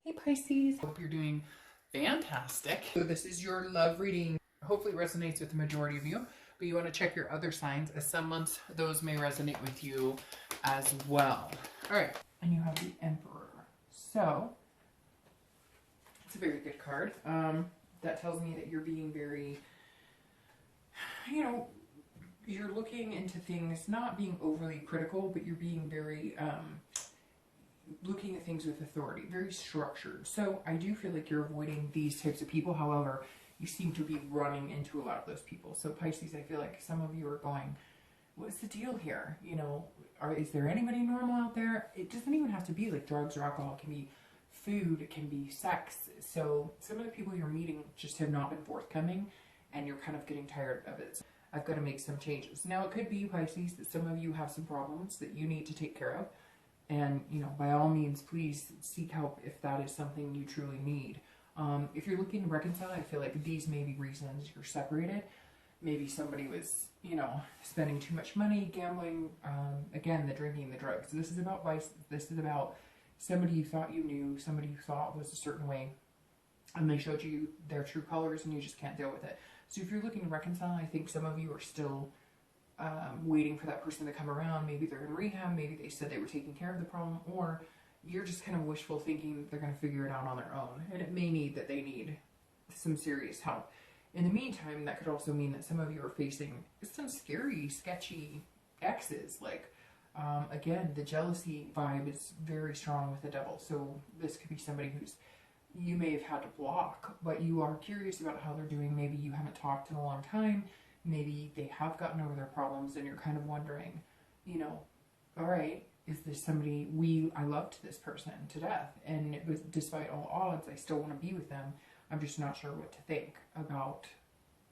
Hey Pisces, hope you're doing fantastic. So this is your love reading. Hopefully it resonates with the majority of you, but you want to check your other signs as some months those may resonate with you as well. All right, and you have the Emperor. So it's a very good card. That tells me that you're being very, you're looking into things, not being overly critical, but you're being very looking at things with authority, very structured. So I do feel like you're avoiding these types of people. However, you seem to be running into a lot of those people. So Pisces, I feel like some of you are going, what's the deal here? Is there anybody normal out there? It doesn't even have to be like drugs or alcohol. It can be food, it can be sex. So some of the people you're meeting just have not been forthcoming and you're kind of getting tired of it. So I've got to make some changes. Now it could be, Pisces, that some of you have some problems that you need to take care of. And, by all means, please seek help if that is something you truly need. If you're looking to reconcile, I feel like these may be reasons you're separated. Maybe somebody was, spending too much money, gambling, again, the drinking, the drugs. This is about vice. This is about somebody you thought you knew, somebody you thought was a certain way, and they showed you their true colors and you just can't deal with it. So if you're looking to reconcile, I think some of you are still waiting for that person to come around. Maybe they're in rehab, maybe they said they were taking care of the problem, or you're just kind of wishful thinking that they're going to figure it out on their own, and it may need that they need some serious help. In the meantime, that could also mean that some of you are facing some scary, sketchy exes. Like, again, the jealousy vibe is very strong with the devil, so this could be somebody who's you may have had to block, but you are curious about how they're doing. Maybe you haven't talked in a long time. Maybe they have gotten over their problems and you're kind of wondering, all right, is this somebody I loved this person to death, and despite all odds, I still want to be with them. I'm just not sure what to think about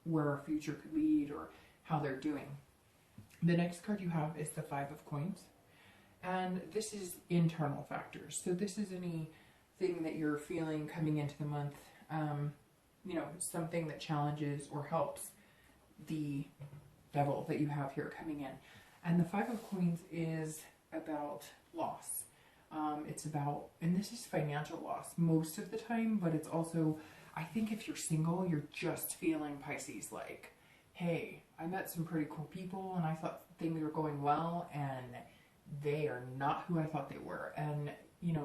where our future could lead or how they're doing. The next card you have is the Five of Coins, and this is internal factors. So this is anything that you're feeling coming into the month, something that challenges or helps the devil that you have here coming in. And the Five of Coins is about loss. It's about, and this is financial loss most of the time, but it's also, I think if you're single, you're just feeling, Pisces, like, hey, I met some pretty cool people and I thought things were going well and they are not who I thought they were. And,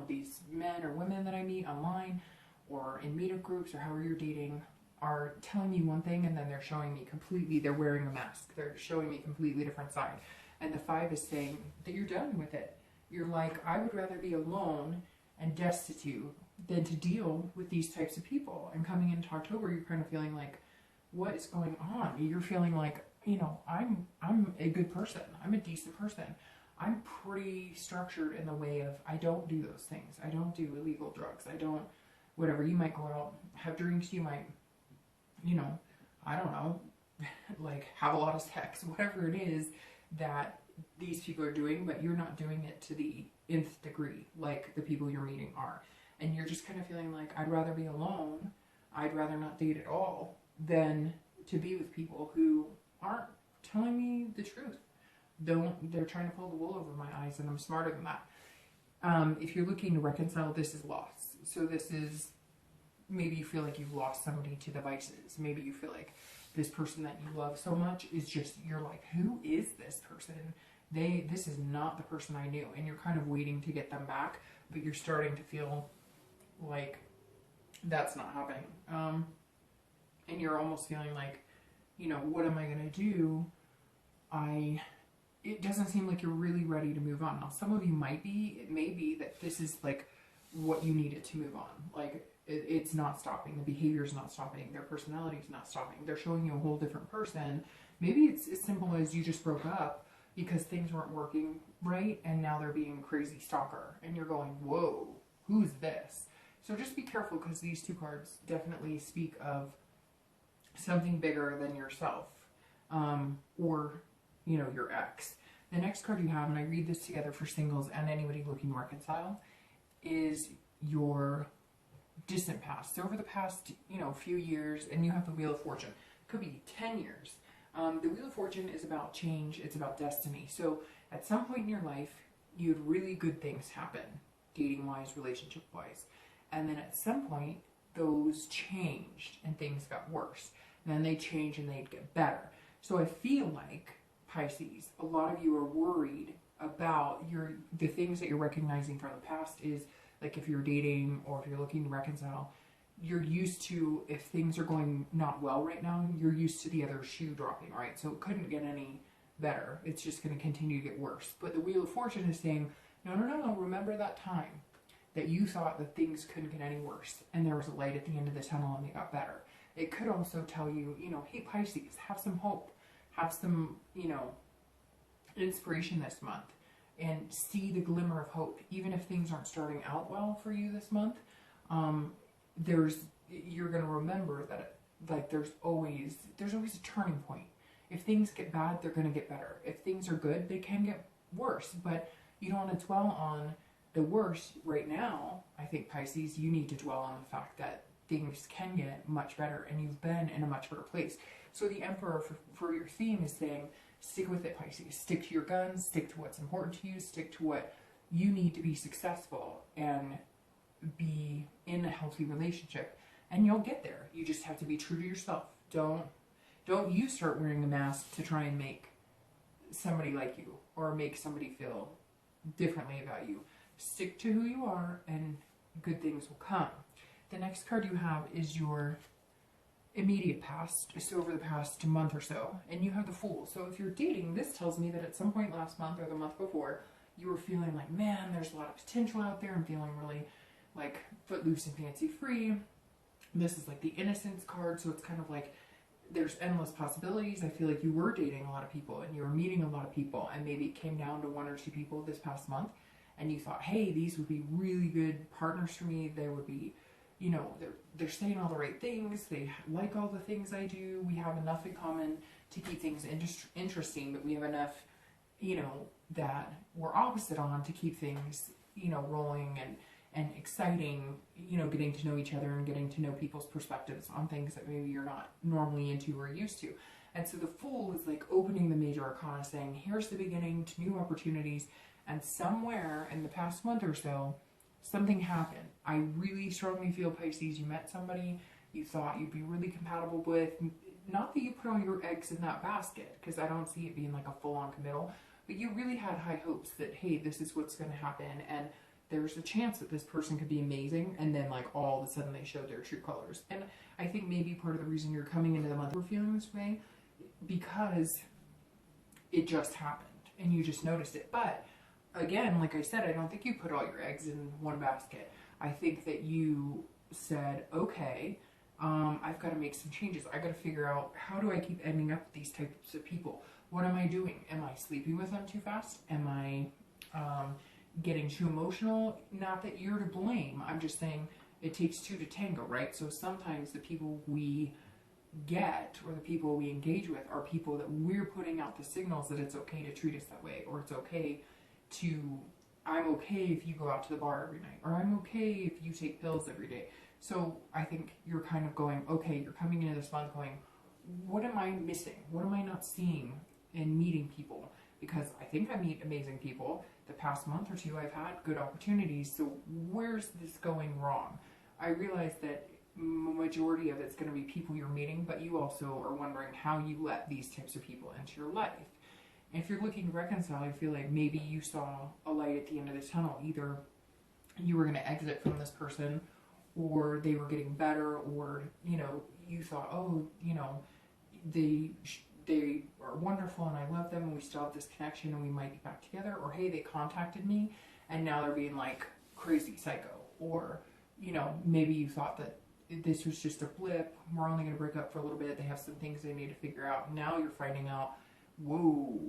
these men or women that I meet online or in meetup groups or however you're dating are telling me one thing and then they're showing me they're wearing a mask. They're showing me a completely different side. And the Five is saying that you're done with it. You're like, I would rather be alone and destitute than to deal with these types of people. And coming into October, you're kind of feeling like, what is going on? You're feeling like, I'm a good person. I'm a decent person. I'm pretty structured in the way of, I don't do those things. I don't do illegal drugs. I don't, whatever. You might go out, have drinks. You might, I don't know, like have a lot of sex, whatever it is that these people are doing, but you're not doing it to the nth degree like the people you're meeting are. And you're just kind of feeling like, I'd rather be alone, I'd rather not date at all, than to be with people who aren't telling me the truth. They're trying to pull the wool over my eyes, and I'm smarter than that. If you're looking to reconcile, this is loss. So this is, maybe you feel like you've lost somebody to the vices. Maybe you feel like this person that you love so much is just, you're like, who is this person? This is not the person I knew. And you're kind of waiting to get them back, but you're starting to feel like that's not happening. And you're almost feeling like, what am I going to do? It doesn't seem like you're really ready to move on. Now, some of you might be. It may be that this is like what you needed to move on. Like, it's not stopping. The behavior is not stopping. Their personality is not stopping. They're showing you a whole different person. Maybe it's as simple as you just broke up because things weren't working right, and now they're being a crazy stalker. And you're going, whoa, who's this? So just be careful, because these two cards definitely speak of something bigger than yourself, or, your ex. The next card you have, and I read this together for singles and anybody looking to reconcile, is your distant past. So over the past, few years, and you have the Wheel of Fortune. It could be 10 years. The Wheel of Fortune is about change. It's about destiny. So at some point in your life, you had really good things happen, dating-wise, relationship-wise. And then at some point, those changed and things got worse. And then they changed and they'd get better. So I feel like, Pisces, a lot of you are worried about the things that you're recognizing from the past is, like if you're dating or if you're looking to reconcile, you're used to, if things are going not well right now, you're used to the other shoe dropping, right? So it couldn't get any better. It's just going to continue to get worse. But the Wheel of Fortune is saying, no, no, no, no, remember that time that you thought that things couldn't get any worse and there was a light at the end of the tunnel and they got better. It could also tell you, you know, hey Pisces, have some hope, have some, you know, inspiration this month and see the glimmer of hope. Even if things aren't starting out well for you this month, you're going to remember that like there's always a turning point. If things get bad, they're going to get better. If things are good, they can get worse, but you don't want to dwell on the worst right now. I think, Pisces, you need to dwell on the fact that things can get much better and you've been in a much better place. So the Emperor for your theme is saying, stick with it, Pisces. Stick to your guns, stick to what's important to you, stick to what you need to be successful and be in a healthy relationship, and you'll get there. You just have to be true to yourself. Don't you start wearing a mask to try and make somebody like you or make somebody feel differently about you. Stick to who you are and good things will come. The next card you have is your immediate past, just over the past month or so, and you have the Fool. So if you're dating, this tells me that at some point last month or the month before, you were feeling like, man, there's a lot of potential out there. I'm feeling really like footloose and fancy free. This is like the Innocence card, so it's kind of like there's endless possibilities. I feel like you were dating a lot of people and you were meeting a lot of people, and maybe it came down to one or two people this past month and you thought, hey, these would be really good partners for me. They would be, you know, they're saying all the right things. They like all the things I do. We have enough in common to keep things interesting, but we have enough, you know, that we're opposite on to keep things, you know, rolling and exciting, you know, getting to know each other and getting to know people's perspectives on things that maybe you're not normally into or used to. And so the Fool is like opening the major arcana, saying, here's the beginning to new opportunities. And somewhere in the past month or so, something happened. I really strongly feel, Pisces, you met somebody you thought you'd be really compatible with. Not that you put all your eggs in that basket, because I don't see it being like a full-on committal, but you really had high hopes that, hey, this is what's going to happen, and there's a chance that this person could be amazing, and then like all of a sudden they showed their true colors. And I think maybe part of the reason you're coming into the month we're feeling this way, because it just happened and you just noticed it. But again, like I said, I don't think you put all your eggs in one basket. I think that you said, okay, I've got to make some changes. I got to figure out, how do I keep ending up with these types of people? What am I doing? Am I sleeping with them too fast? Am I getting too emotional? Not that you're to blame. I'm just saying it takes two to tango, right? So sometimes the people we get or the people we engage with are people that we're putting out the signals that it's okay to treat us that way, or it's okay to, I'm okay if you go out to the bar every night, or I'm okay if you take pills every day. So I think you're kind of going, okay, you're coming into this month going, what am I missing? What am I not seeing in meeting people? Because I think I meet amazing people. The past month or two I've had good opportunities, so where's this going wrong? I realize that majority of it's going to be people you're meeting, but you also are wondering how you let these types of people into your life. And if you're looking to reconcile, I feel like maybe you saw a light at the end of this tunnel. Either you were going to exit from this person, or they were getting better, or, you know, you thought, oh, you know, they are wonderful and I love them and we still have this connection and we might be back together. Or, hey, they contacted me and now they're being like crazy psycho. Or, you know, maybe you thought that this was just a blip, we're only going to break up for a little bit, they have some things they need to figure out. Now you're finding out, whoa,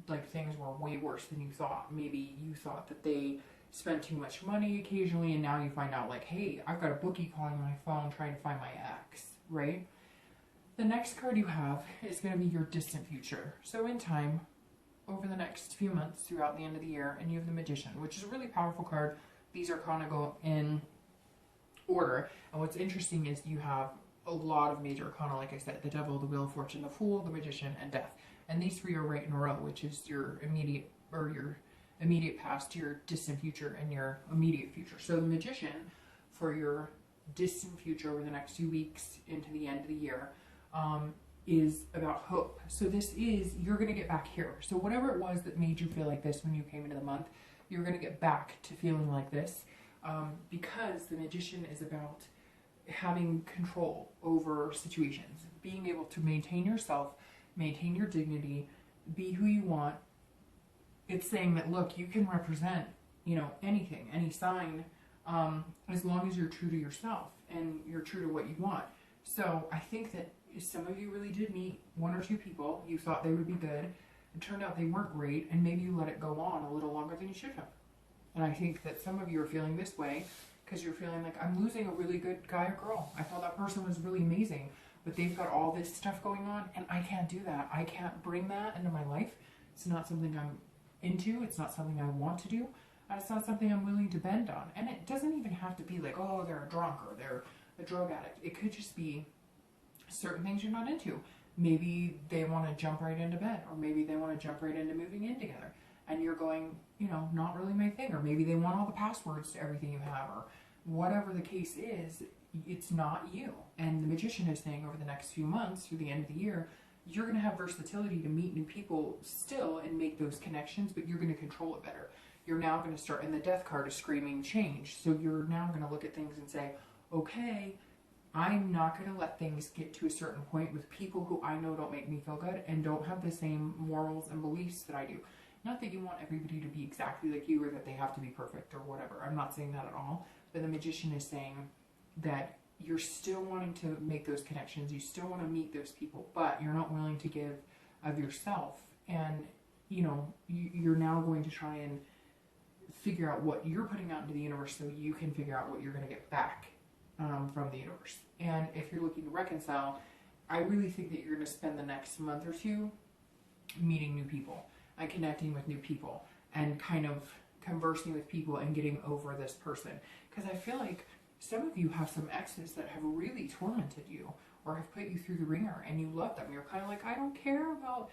like things were way worse than you thought. Maybe you thought that they spent too much money occasionally, and now you find out like, hey, I've got a bookie calling my phone trying to find my ex, right? The next card you have is going to be your distant future. So in time, over the next few months throughout the end of the year, and you have the Magician, which is a really powerful card. These are kind of go in order, and what's interesting is you have a lot of major arcana, like I said, the Devil, the Wheel of Fortune, the Fool, the Magician, and Death. And these three are right in a row, which is your immediate past, your distant future, and your immediate future. So the Magician for your distant future over the next few weeks into the end of the year is about hope. So this is, you're going to get back here. So whatever it was that made you feel like this when you came into the month, you're going to get back to feeling like this, because the Magician is about having control over situations, being able to maintain yourself, maintain your dignity, be who you want. It's saying that, look, you can represent, you know, anything, any sign, as long as you're true to yourself and you're true to what you want. So I think that some of you really did meet one or two people. You thought they would be good. It turned out they weren't great, and maybe you let it go on a little longer than you should have. And I think that some of you are feeling this way because you're feeling like, I'm losing a really good guy or girl. I thought that person was really amazing, but they've got all this stuff going on, and I can't do that. I can't bring that into my life. It's not something I'm into. It's not something I want to do. And it's not something I'm willing to bend on. And it doesn't even have to be like, oh, they're a drunk or they're a drug addict. It could just be certain things you're not into. Maybe they want to jump right into bed, or maybe they want to jump right into moving in together. And you're going, you know, not really my thing. Or maybe they want all the passwords to everything you have, or whatever the case is, it's not you. And the Magician is saying over the next few months, through the end of the year, you're going to have versatility to meet new people still and make those connections, but you're going to control it better. You're now going to start, and the Death card is screaming change. So you're now going to look at things and say, okay, I'm not going to let things get to a certain point with people who I know don't make me feel good and don't have the same morals and beliefs that I do. Not that you want everybody to be exactly like you or that they have to be perfect or whatever. I'm not saying that at all. But the Magician is saying that you're still wanting to make those connections. You still want to meet those people, but you're not willing to give of yourself. And, you know, you're now going to try and figure out what you're putting out into the universe so you can figure out what you're going to get back from the universe. And if you're looking to reconcile, I really think that you're going to spend the next month or two meeting new people and connecting with new people and kind of conversing with people and getting over this person. Because I feel like some of you have some exes that have really tormented you or have put you through the ringer, and you love them. You're kind of like, I don't care about,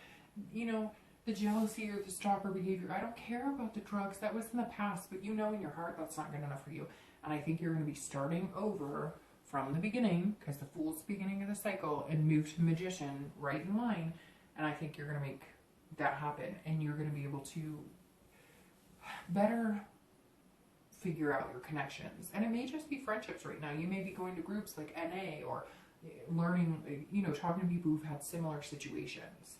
you know, the jealousy or the stalker behavior. I don't care about the drugs. That was in the past, but you know in your heart that's not good enough for you. And I think you're going to be starting over from the beginning, because the Fool's the beginning of the cycle, and move to the Magician right in line. And I think you're going to make that happen, and you're going to be able to better figure out your connections. And it may just be friendships right now. You may be going to groups like NA or learning, you know, talking to people who've had similar situations.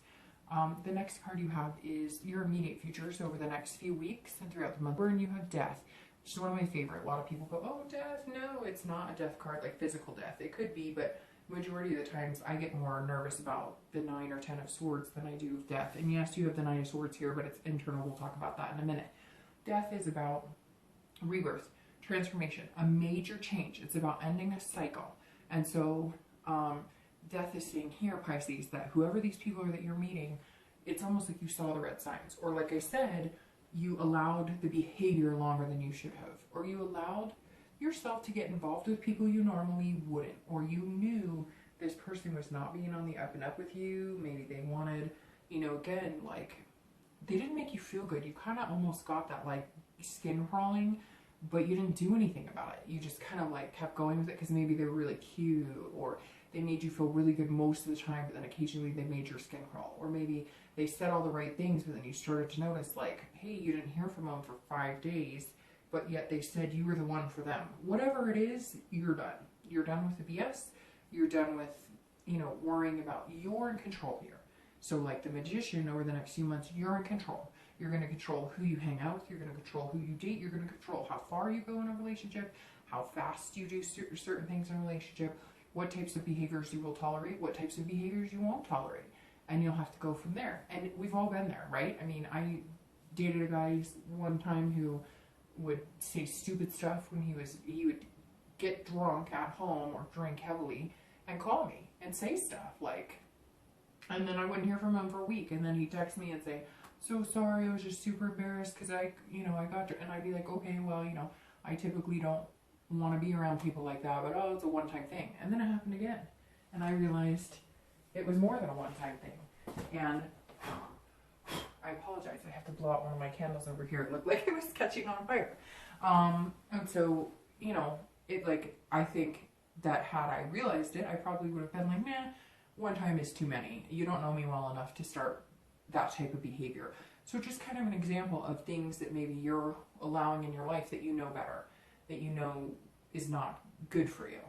The next card you have is your immediate future, so over the next few weeks and throughout the month. And you have Death, which is one of my favorite. A lot of people go, oh, death. No, it's not a death card like physical death. It could be, but majority of the times I get more nervous about the 9 or 10 of Swords than I do of death. And yes, you have the 9 of Swords here, but it's internal. We'll talk about that in a minute. Death is about rebirth, transformation, a major change. It's about ending a cycle. And so Death is saying here, Pisces, that whoever these people are that you're meeting, it's almost like you saw the red signs. Or like I said, you allowed the behavior longer than you should have. Or you allowed yourself to get involved with people you normally wouldn't. Or you knew this person was not being on the up and up with you. Maybe they wanted, you know, again, like, they didn't make you feel good. You kind of almost got that, like, skin crawling, but you didn't do anything about it. You just kind of, like, kept going with it because maybe they were really cute, or they made you feel really good most of the time, but then occasionally they made your skin crawl. Or maybe they said all the right things, but then you started to notice, like, hey, you didn't hear from them for 5 days, but yet they said you were the one for them. Whatever it is, you're done. You're done with the BS. You're done with, you know, worrying about, you're in control here. So like the Magician, over the next few months, you're in control. You're going to control who you hang out with. You're going to control who you date. You're going to control how far you go in a relationship, how fast you do certain things in a relationship, what types of behaviors you will tolerate, what types of behaviors you won't tolerate. And you'll have to go from there. And we've all been there, right? I mean, I dated a guy one time who would say stupid stuff when he would get drunk at home or drink heavily and call me and say stuff like, and then I wouldn't hear from him for a week, and then he'd text me and say, so sorry, I was just super embarrassed because I got drunk. And I'd be like, okay, well, you know, I typically don't want to be around people like that, but oh, it's a one-time thing. And then it happened again, and I realized it was more than a one-time thing. And I apologize, I have to blow out one of my candles over here. It looked like it was catching on fire. And so, you know, it, like, I think that had I realized it, I probably would have been like, nah, one time is too many. You don't know me well enough to start that type of behavior. So just kind of an example of things that maybe you're allowing in your life that you know better, that you know is not good for you.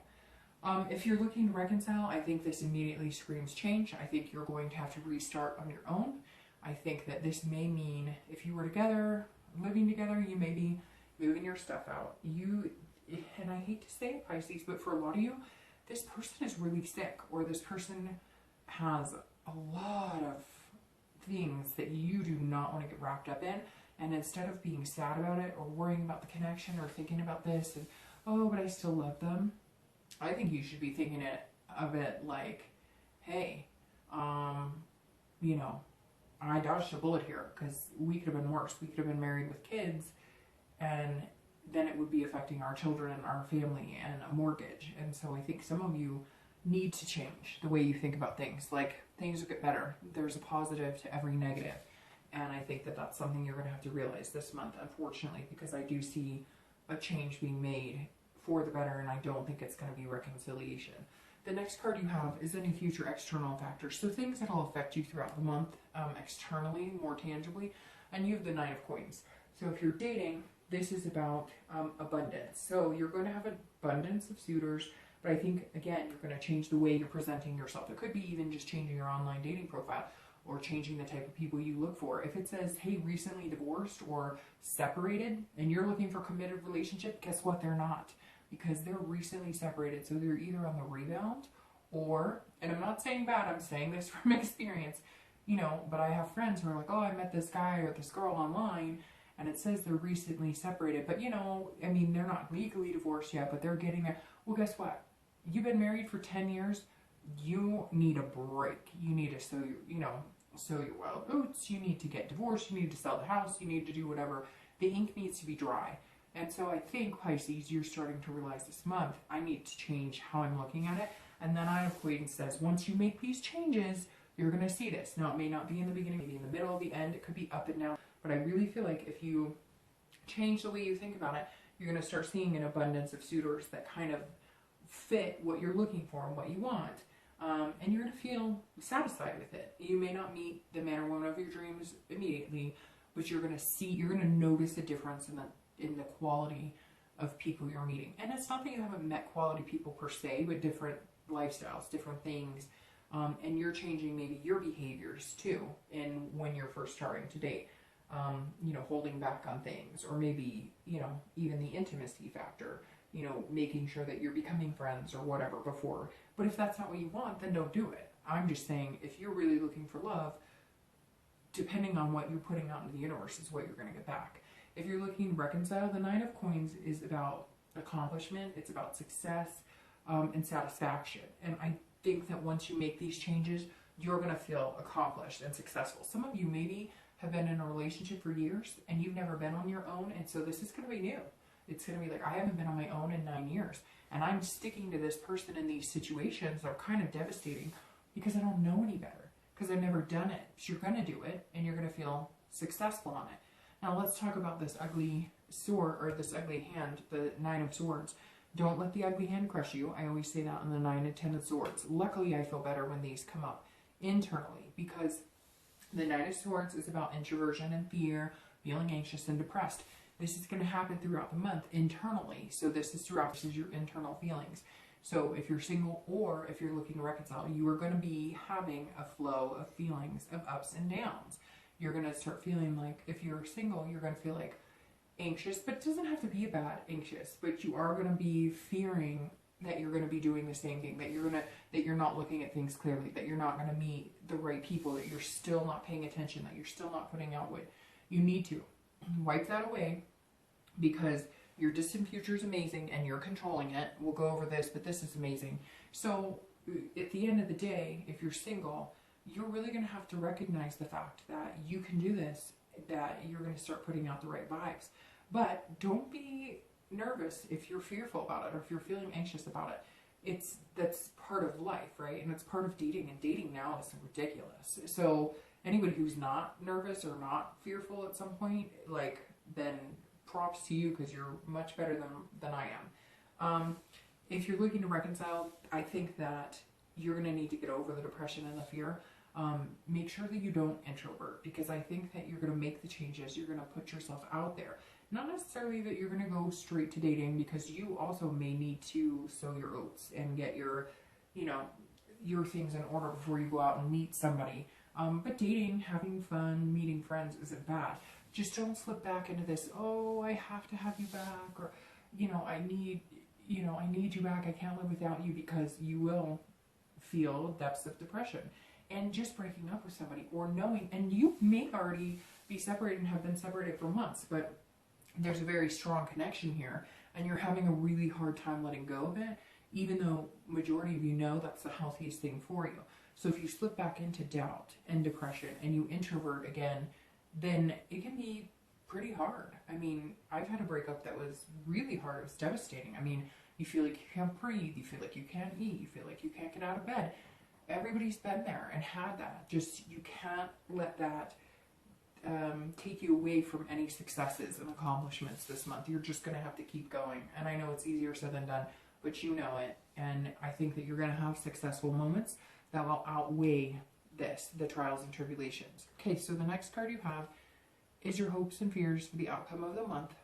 If you're looking to reconcile, I think this immediately screams change. I think you're going to have to restart on your own. I think that this may mean if you were together, living together, you may be moving your stuff out. And I hate to say it, Pisces, but for a lot of you, this person is really sick, or this person has a lot of things that you do not want to get wrapped up in. And instead of being sad about it, or worrying about the connection, or thinking about this, and, oh, but I still love them, I think you should be thinking of it like, hey, you know, I dodged a bullet here, because we could have been worse. We could have been married with kids, and then it would be affecting our children, our family, and a mortgage. And so I think some of you need to change the way you think about things. Like, things will get better. There's a positive to every negative. And I think that that's something you're going to have to realize this month, unfortunately, because I do see a change being made for the better, and I don't think it's going to be reconciliation. The next card you have is any future external factors. So things that will affect you throughout the month, externally, more tangibly. And you have the Nine of Coins. So if you're dating, this is about abundance. So you're going to have abundance of suitors, but I think, again, you're going to change the way you're presenting yourself. It could be even just changing your online dating profile, or changing the type of people you look for. If it says, hey, recently divorced or separated, and you're looking for a committed relationship, guess what? They're not, because they're recently separated. So they're either on the rebound, or, and I'm not saying bad, I'm saying this from experience, you know, but I have friends who are like, oh, I met this guy or this girl online, and it says they're recently separated, but, you know, I mean, they're not legally divorced yet, but they're getting there. Well, guess what? You've been married for 10 years. You need a break. You need to sow your wild oats. You need to get divorced. You need to sell the house. You need to do whatever. The ink needs to be dry. And so I think, Pisces, you're starting to realize this month, I need to change how I'm looking at it. And then Nine of Coins says, once you make these changes, you're going to see this. Now, it may not be in the beginning, maybe in the middle, the end. It could be up and down. But I really feel like if you change the way you think about it, you're going to start seeing an abundance of suitors that kind of fit what you're looking for and what you want. And you're going to feel satisfied with it. You may not meet the man or woman of your dreams immediately, but you're going to notice a difference in the quality of people you're meeting. And it's not that you haven't met quality people per se, but different lifestyles, different things. And you're changing maybe your behaviors too, in when you're first starting to date. You know, holding back on things, or maybe, you know, even the intimacy factor, you know, making sure that you're becoming friends or whatever before. But if that's not what you want, then don't do it. I'm just saying, if you're really looking for love, depending on what you're putting out into the universe is what you're going to get back. If you're looking to reconcile, the Nine of Coins is about accomplishment. It's about success and satisfaction. And I think that once you make these changes, you're going to feel accomplished and successful. Some of you maybe have been in a relationship for years and you've never been on your own, and so this is going to be new. It's going to be like, I haven't been on my own in 9 years, and I'm sticking to this person in these situations that are kind of devastating because I don't know any better, because I've never done it. So you're going to do it, and you're going to feel successful on it. Now let's talk about this ugly sword, or this ugly hand, the Nine of Swords. Don't let the ugly hand crush you. I always say that on the 9 and 10 of Swords. Luckily, I feel better when these come up internally, because the Nine of Swords is about introversion and fear, feeling anxious and depressed. This is going to happen throughout the month internally. So this is your internal feelings. So if you're single, or if you're looking to reconcile, you are going to be having a flow of feelings of ups and downs. You're going to start feeling like, if you're single, you're going to feel like anxious, but it doesn't have to be a bad anxious, but you are going to be fearing that you're going to be doing the same thing, that you're not looking at things clearly, that you're not going to meet the right people, that you're still not paying attention, that you're still not putting out what you need to. Wipe that away, because your distant future is amazing and you're controlling it. We'll go over this, but this is amazing. So at the end of the day, if you're single, you're really going to have to recognize the fact that you can do this, that you're going to start putting out the right vibes. But don't be nervous if you're fearful about it, or if you're feeling anxious about it. That's part of life, right? And it's part of dating, and dating now is ridiculous. So anybody who's not nervous or not fearful at some point, like, then props to you, because you're much better than I If you're looking to reconcile, I think that you're going to need to get over the depression and the fear. Make sure that you don't introvert, because I think that you're going to make the changes. You're going to put yourself out there. Not necessarily that you're going to go straight to dating, because you also may need to sow your oats and get your, you know, your things in order before you go out and meet somebody. But dating, having fun, meeting friends isn't bad. Just don't slip back into this, oh, I have to have you back, or, you know, I need you back, I can't live without you, because you will feel depths of depression. And just breaking up with somebody, or knowing, and you may already be separated and have been separated for months, but there's a very strong connection here, and you're having a really hard time letting go of it, even though majority of you know that's the healthiest thing for you. So if you slip back into doubt and depression and you introvert again, then it can be pretty hard. I mean, I've had a breakup that was really hard. It was devastating. I mean, you feel like you can't breathe, you feel like you can't eat, you feel like you can't get out of bed. Everybody's been there and had that. Just, you can't let that take you away from any successes and accomplishments this month. You're just going to have to keep going. And I know it's easier said than done, but you know it. And I think that you're going to have successful moments that will outweigh the trials and tribulations. Okay, so the next card you have is your hopes and fears for the outcome of the month.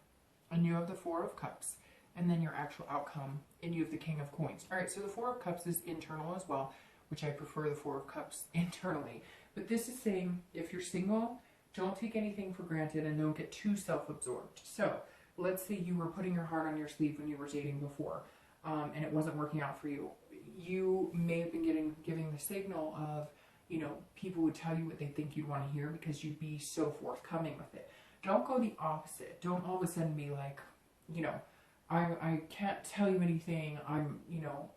And you have the Four of Cups, and then your actual outcome, and you have the King of Coins. All right, so the Four of Cups is internal as well, which I prefer the Four of Cups internally. But this is saying, if you're single, don't take anything for granted and don't get too self-absorbed. So let's say you were putting your heart on your sleeve when you were dating before, and it wasn't working out for you. You may have been giving the signal of, you know, people would tell you what they think you'd want to hear because you'd be so forthcoming with it. Don't go the opposite. Don't all of a sudden be like, you know, I can't tell you anything, I'm, you know,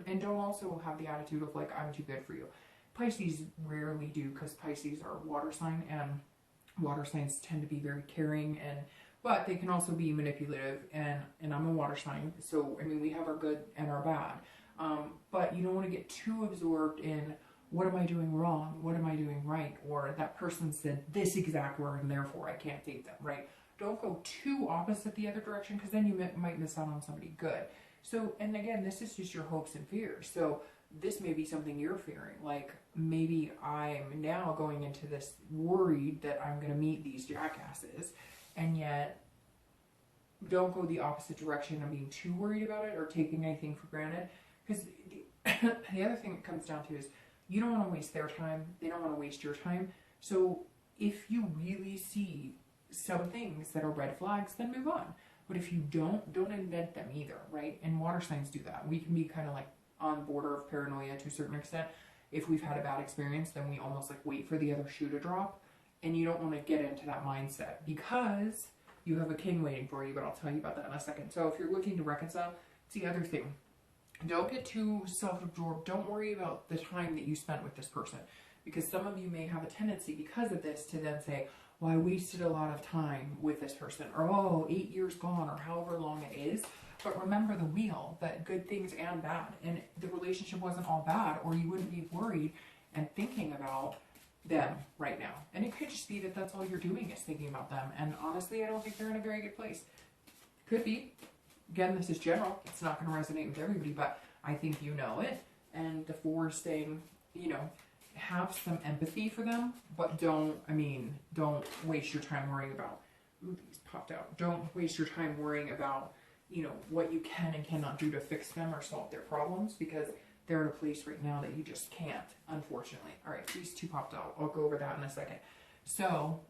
and don't also have the attitude of like, I'm too good for you. Pisces rarely do, because Pisces are a water sign, and water signs tend to be very caring, but they can also be manipulative, and I'm a water sign, so, I mean, we have our good and our bad, but you don't want to get too absorbed in, what am I doing wrong, what am I doing right, or that person said this exact word and therefore I can't date them, right? Don't go too opposite the other direction, because then you might miss out on somebody good. So, and again, this is just your hopes and fears. So this may be something you're fearing. Like, maybe I'm now going into this worried that I'm going to meet these jackasses, and yet don't go the opposite direction of being too worried about it or taking anything for granted. Because the other thing it comes down to is you don't want to waste their time. They don't want to waste your time. So if you really see some things that are red flags, then move on. But if you don't invent them either, right? And water signs do that. We can be kind of like on the border of paranoia to a certain extent. If we've had a bad experience, then we almost like wait for the other shoe to drop. And you don't want to get into that mindset, because you have a king waiting for you, but I'll tell you about that in a second. So if you're looking to reconcile, it's the other thing. Don't get too self-absorbed. Don't worry about the time that you spent with this person, because some of you may have a tendency because of this to then say, well, I wasted a lot of time with this person, or oh, 8 years gone, or however long it is. But remember the wheel, that good things and bad, and the relationship wasn't all bad, or you wouldn't be worried and thinking about them right now. And it could just be that that's all you're doing is thinking about them. And honestly, I don't think they're in a very good place. Could be. Again, this is general. It's not going to resonate with everybody, but I think you know it. And the Four is saying, you know, have some empathy for them, but don't waste your time worrying about, ooh, these popped out. Don't waste your time worrying about, you know, what you can and cannot do to fix them or solve their problems, because they're at a place right now that you just can't, unfortunately. All right, these two popped out. I'll go over that in a second. So,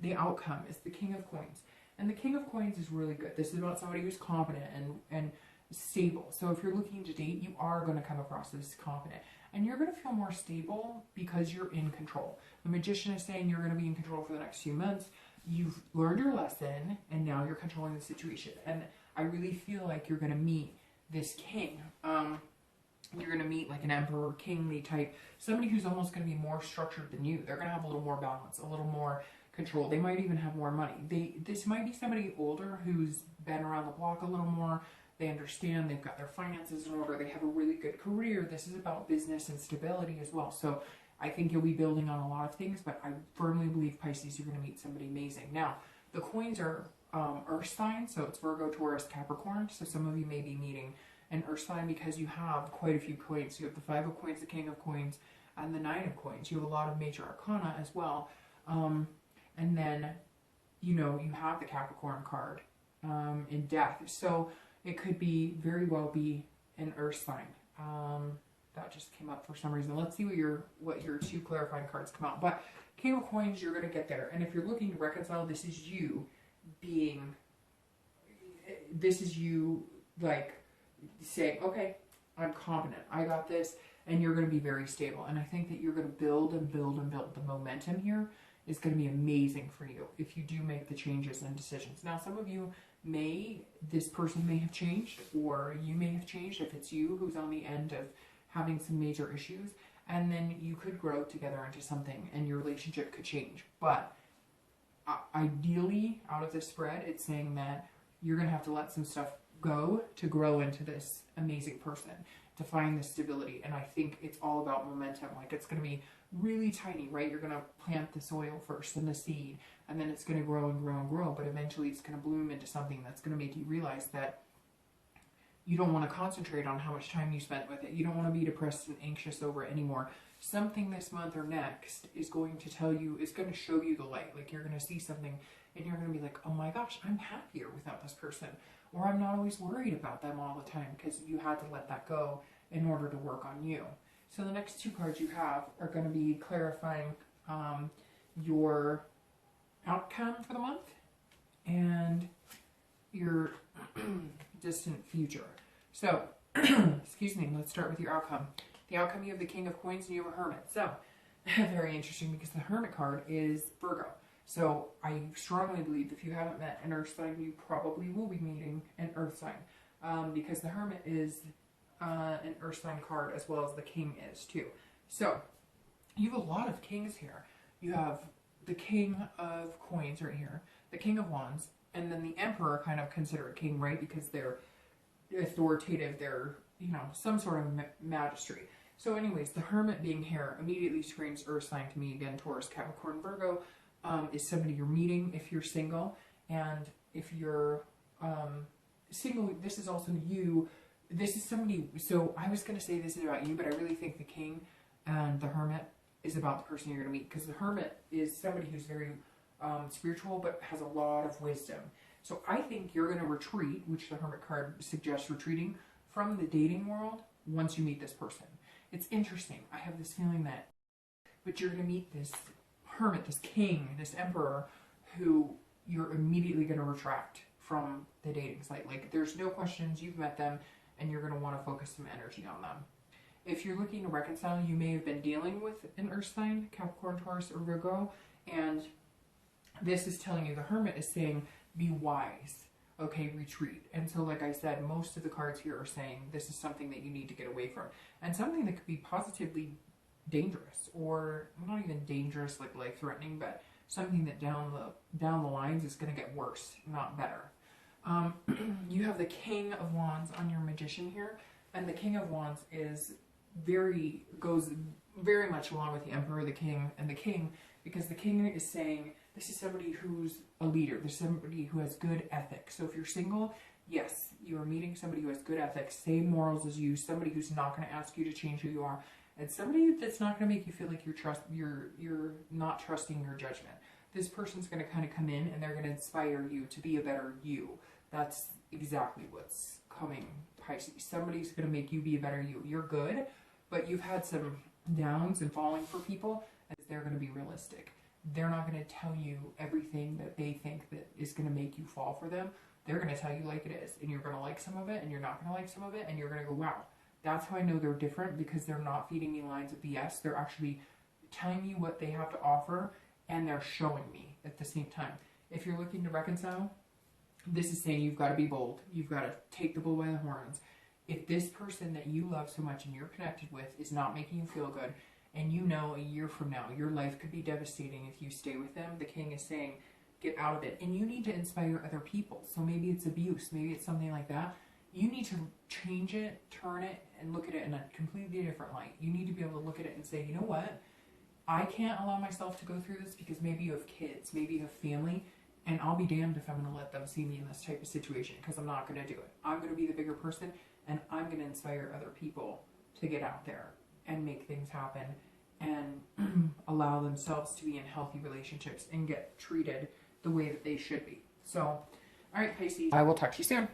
the outcome is the King of Coins. And the King of Coins is really good. This is about somebody who's confident and stable. So if you're looking to date, you are going to come across as confident. And you're going to feel more stable because you're in control. The Magician is saying you're going to be in control for the next few months. You've learned your lesson, and now you're controlling the situation. And I really feel like you're going to meet this king. You're going to meet like an emperor, kingly type, somebody who's almost going to be more structured than you. They're going to have a little more balance, a little more control. They might even have more money. This might be somebody older who's been around the block a little more. They understand, they've got their finances in order, they have a really good career. This is about business and stability as well. So I think you'll be building on a lot of things, but I firmly believe, Pisces, you're going to meet somebody amazing. Now, the coins are earth sign. So it's Virgo, Taurus, Capricorn. So some of you may be meeting an earth sign because you have quite a few coins. You have the 5 of coins, the King of coins, and the 9 of coins. You have a lot of major arcana as well. And then, you know, you have the Capricorn card in death. So it could be very well be an earth sign. That just came up for some reason. Let's see what your 2 clarifying cards come out. But King of coins, you're going to get there. And if you're looking to reconcile, this is you like saying, okay, I'm confident, I got this, and you're going to be very stable. And I think that you're going to build and build and build. The momentum here is going to be amazing for you if you do make the changes and decisions. Now, some of you this person may have changed, or you may have changed if it's you who's on the end of having some major issues, and then you could grow together into something and your relationship could change. But ideally, out of this spread, it's saying that you're going to have to let some stuff go to grow into this amazing person, to find the stability. And I think it's all about momentum. Like, it's going to be really tiny, right? You're going to plant the soil first and the seed, and then it's going to grow and grow and grow, but eventually it's going to bloom into something that's going to make you realize that you don't want to concentrate on how much time you spent with it. You don't want to be depressed and anxious over it anymore. Something this month or next is going to tell you, is going to show you the light. Like, you're going to see something and you're going to be like, oh my gosh, I'm happier without this person. Or I'm not always worried about them all the time, because you had to let that go in order to work on you. So the next 2 cards you have are going to be clarifying your outcome for the month and your distant future. So, excuse me, let's start with your outcome. The outcome, you have the King of coins and you have a Hermit. So, very interesting, because the Hermit card is Virgo. So I strongly believe if you haven't met an earth sign, you probably will be meeting an earth sign, because the Hermit is an earth sign card, as well as the King is too. So you have a lot of kings here. You have the King of coins right here, the King of wands, and then the Emperor, kind of considered king, right? Because they're authoritative, they're, you know, some sort of majesty. So anyways, the Hermit being here immediately screams earth sign to me. Again, Taurus, Capricorn, Virgo is somebody you're meeting if you're single. And if you're single, this is also you. This is somebody, so I was going to say this is about you, but I really think the King and the Hermit is about the person you're going to meet. Because the Hermit is somebody who's very spiritual, but has a lot of wisdom. So I think you're going to retreat, which the Hermit card suggests retreating from the dating world once you meet this person. It's interesting. I have this feeling that, but you're going to meet this Hermit, this King, this Emperor, who you're immediately going to retract from the dating site. Like, there's no questions, you've met them, and you're going to want to focus some energy on them. If you're looking to reconcile, you may have been dealing with an earth sign, Capricorn, Taurus, or Virgo, and this is telling you, the Hermit is saying, be wise, okay, retreat. And so, like I said, most of the cards here are saying this is something that you need to get away from, and something that could be positively dangerous, or not even dangerous, like life-threatening, but something that down the lines is going to get worse, not better. You have the King of Wands on your Magician here, and the King of Wands goes very much along with the Emperor, the King, and the King, because the King is saying this is somebody who's a leader. There's somebody who has good ethics. So if you're single, yes, you are meeting somebody who has good ethics, same morals as you, somebody who's not going to ask you to change who you are, and somebody that's not going to make you feel like you're not trusting your judgment. This person's going to kind of come in and they're going to inspire you to be a better you. That's exactly what's coming, Pisces. Somebody's going to make you be a better you. You're good, but you've had some downs and falling for people, and they're going to be realistic. They're not going to tell you everything that they think that is going to make you fall for them. They're going to tell you like it is, and you're going to like some of it, and you're not going to like some of it, and you're going to go, wow. That's how I know they're different, because they're not feeding me lines of BS. They're actually telling me what they have to offer, and they're showing me at the same time. If you're looking to reconcile, this is saying you've got to be bold. You've got to take the bull by the horns. If this person that you love so much and you're connected with is not making you feel good, and you know a year from now your life could be devastating if you stay with them, the King is saying get out of it. And you need to inspire other people. So maybe it's abuse, maybe it's something like that. You need to change it, turn it, and look at it in a completely different light. You need to be able to look at it and say, you know what? I can't allow myself to go through this, because maybe you have kids, maybe you have family, And I'll be damned if I'm going to let them see me in this type of situation, because I'm not going to do it. I'm going to be the bigger person, and I'm going to inspire other people to get out there and make things happen and allow themselves to be in healthy relationships and get treated the way that they should be. So, all right, Pisces, I will talk to you soon.